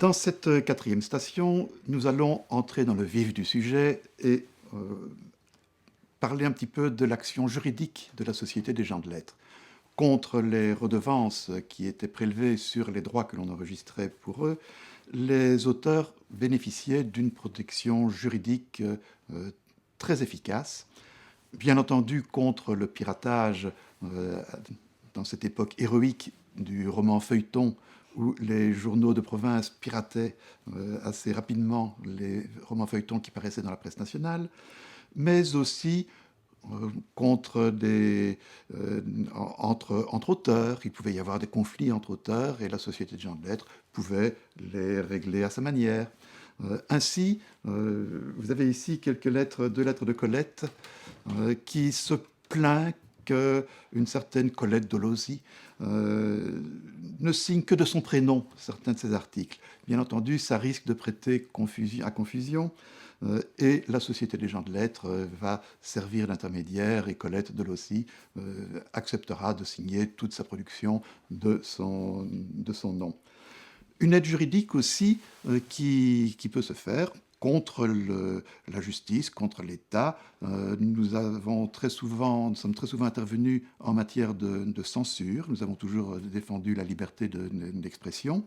Dans cette quatrième station, nous allons entrer dans le vif du sujet et parler un petit peu de l'action juridique de la Société des gens de lettres. Contre les redevances qui étaient prélevées sur les droits que l'on enregistrait pour eux, les auteurs bénéficiaient d'une protection juridique très efficace. Bien entendu, contre le piratage, dans cette époque héroïque du roman feuilleton, où les journaux de province pirataient assez rapidement les romans feuilletons qui paraissaient dans la presse nationale, mais aussi contre entre auteurs. Il pouvait y avoir des conflits entre auteurs et la Société des gens de lettres pouvait les régler à sa manière. Ainsi, vous avez ici quelques deux lettres de Colette qui se plaint qu'une certaine Colette Dolosi ne signe que de son prénom certains de ses articles. Bien entendu, ça risque de prêter à confusion. Et la Société des gens de lettres va servir d'intermédiaire et Colette Dolosi acceptera de signer toute sa production de son nom. Une aide juridique aussi qui peut se faire contre la justice, contre l'État. Nous sommes très souvent intervenus en matière de censure. Nous avons toujours défendu la liberté d'expression.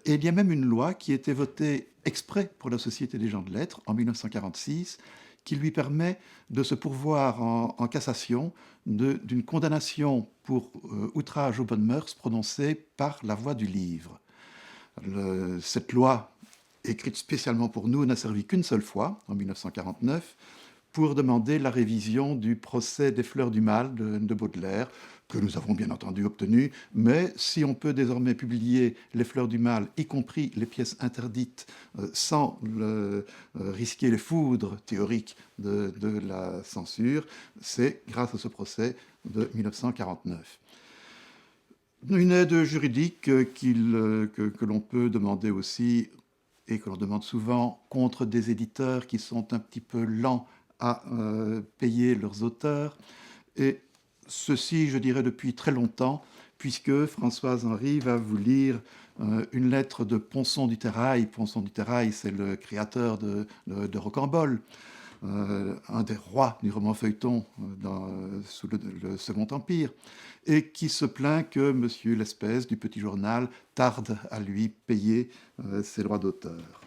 Et il y a même une loi qui a été votée exprès pour la Société des gens de lettres en 1946 qui lui permet de se pourvoir en cassation d'une condamnation pour outrage aux bonnes mœurs prononcée par la voix du livre. Cette loi, écrite spécialement pour nous, n'a servi qu'une seule fois, en 1949, pour demander la révision du procès des Fleurs du Mal de Baudelaire, que nous avons bien entendu obtenu, mais si on peut désormais publier les Fleurs du Mal, y compris les pièces interdites, sans risquer les foudres théoriques de la censure, c'est grâce à ce procès de 1949. Une aide juridique que l'on peut demander aussi, et que l'on demande souvent, contre des éditeurs qui sont un petit peu lents à payer leurs auteurs. Et ceci, je dirais, depuis très longtemps, puisque Françoise Henry va vous lire une lettre de Ponson du Terrail. Ponson du Terrail, c'est le créateur de Rocambole, un des rois du roman feuilleton sous le Second Empire, et qui se plaint que M. Lespèce du Petit Journal tarde à lui payer ses droits d'auteur.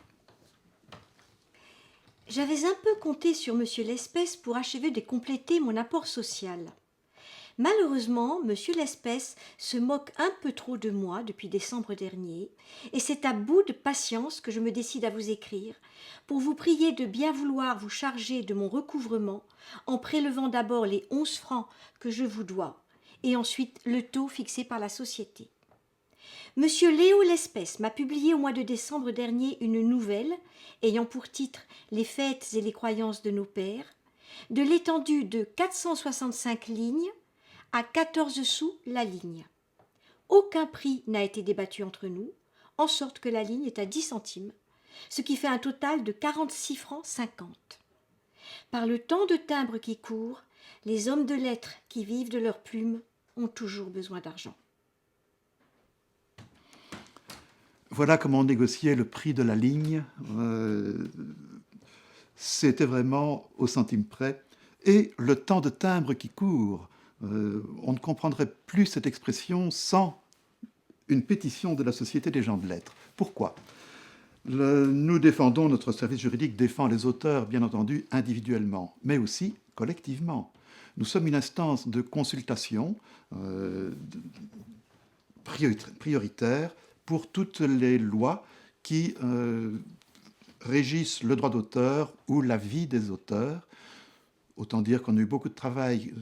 J'avais un peu compté sur M. Lespèce pour achever de compléter mon apport social. Malheureusement, M. Lespèce se moque un peu trop de moi depuis décembre dernier, et c'est à bout de patience que je me décide à vous écrire, pour vous prier de bien vouloir vous charger de mon recouvrement, en prélevant d'abord les 11 francs que je vous dois, et ensuite le taux fixé par la société. Monsieur Léo Lespèce m'a publié au mois de décembre dernier une nouvelle, ayant pour titre « Les fêtes et les croyances de nos pères », de l'étendue de 465 lignes, à 14 sous la ligne. Aucun prix n'a été débattu entre nous, en sorte que la ligne est à 10 centimes, ce qui fait un total de 46 francs 50. Par le temps de timbre qui court, les hommes de lettres qui vivent de leurs plumes ont toujours besoin d'argent. Voilà comment on négociait le prix de la ligne. C'était vraiment au centime près. Et le temps de timbre qui court, on ne comprendrait plus cette expression sans une pétition de la Société des gens de lettres. Pourquoi ? Nous défendons, notre service juridique défend les auteurs, bien entendu, individuellement, mais aussi collectivement. Nous sommes une instance de consultation prioritaire pour toutes les lois qui régissent le droit d'auteur ou la vie des auteurs. Autant dire qu'on a eu beaucoup de travail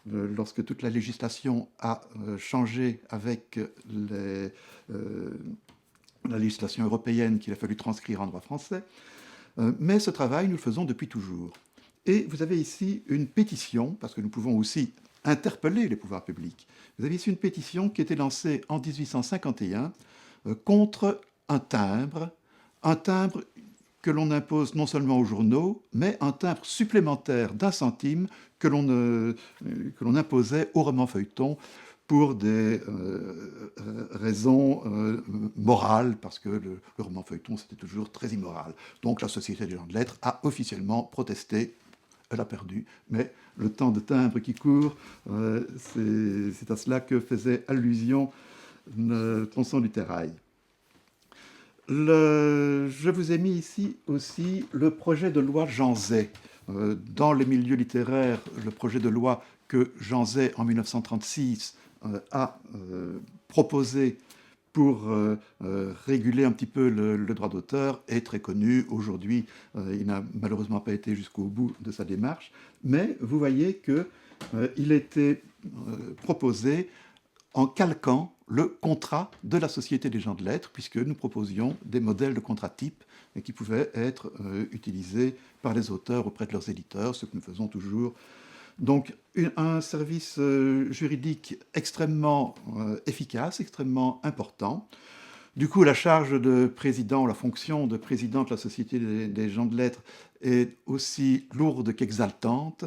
lorsque toute la législation a changé avec la législation européenne qu'il a fallu transcrire en droit français. Mais ce travail, nous le faisons depuis toujours. Et vous avez ici une pétition, parce que nous pouvons aussi interpeller les pouvoirs publics. Vous avez ici une pétition qui a été lancée en 1851 contre un timbre que l'on impose non seulement aux journaux, mais un timbre supplémentaire d'1 centime que l'on imposait aux romans feuilletons pour des raisons morales, parce que le roman feuilleton, c'était toujours très immoral. Donc la Société des gens de lettres a officiellement protesté. Elle a perdu, mais le temps de timbre qui court, c'est à cela que faisait allusion Tronçon du Terrail. Je vous ai mis ici aussi le projet de loi Jean Zay. Dans les milieux littéraires, le projet de loi que Jean Zay, en 1936, a proposé pour réguler un petit peu le droit d'auteur est très connu. Aujourd'hui, il n'a malheureusement pas été jusqu'au bout de sa démarche, mais vous voyez qu'il était proposé en calquant le contrat de la Société des gens de lettres, puisque nous proposions des modèles de contrat type qui pouvaient être utilisés par les auteurs auprès de leurs éditeurs, ce que nous faisons toujours. Donc un service juridique extrêmement efficace, extrêmement important. Du coup, la charge de président, la fonction de président de la Société des gens de lettres est aussi lourde qu'exaltante.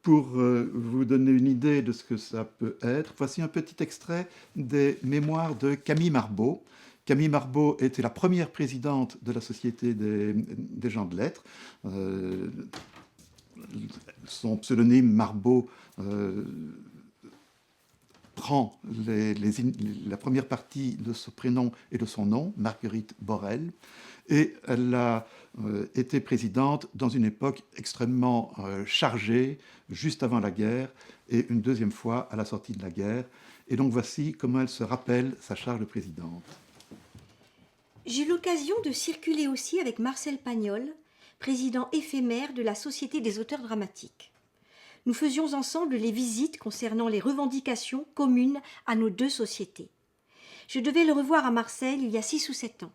Pour vous donner une idée de ce que ça peut être, voici un petit extrait des mémoires de Camille Marbeau. Camille Marbeau était la première présidente de la Société des gens de lettres. Son pseudonyme Marbeau prend la première partie de ce prénom et de son nom, Marguerite Borel, et elle a été présidente dans une époque extrêmement chargée, juste avant la guerre, et une deuxième fois à la sortie de la guerre. Et donc voici comment elle se rappelle sa charge de présidente. J'ai eu l'occasion de circuler aussi avec Marcel Pagnol, président éphémère de la Société des auteurs dramatiques. Nous faisions ensemble les visites concernant les revendications communes à nos deux sociétés. Je devais le revoir à Marseille il y a 6 ou 7 ans.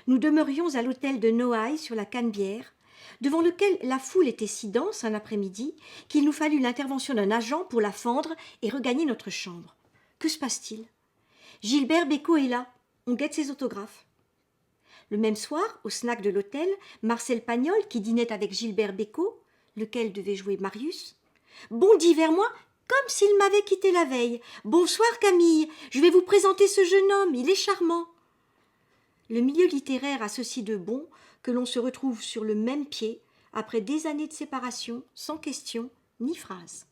Nous demeurions à l'hôtel de Noailles sur la Canebière, devant lequel la foule était si dense un après-midi qu'il nous fallut l'intervention d'un agent pour la fendre et regagner notre chambre. Que se passe-t-il ? Gilbert Bécaud est là, on guette ses autographes. Le même soir, au snack de l'hôtel, Marcel Pagnol, qui dînait avec Gilbert Bécaud, lequel devait jouer Marius, bondit vers moi comme s'il m'avait quitté la veille. « Bonsoir Camille, je vais vous présenter ce jeune homme, il est charmant. » Le milieu littéraire a ceci de bon que l'on se retrouve sur le même pied après des années de séparation, sans question ni phrase.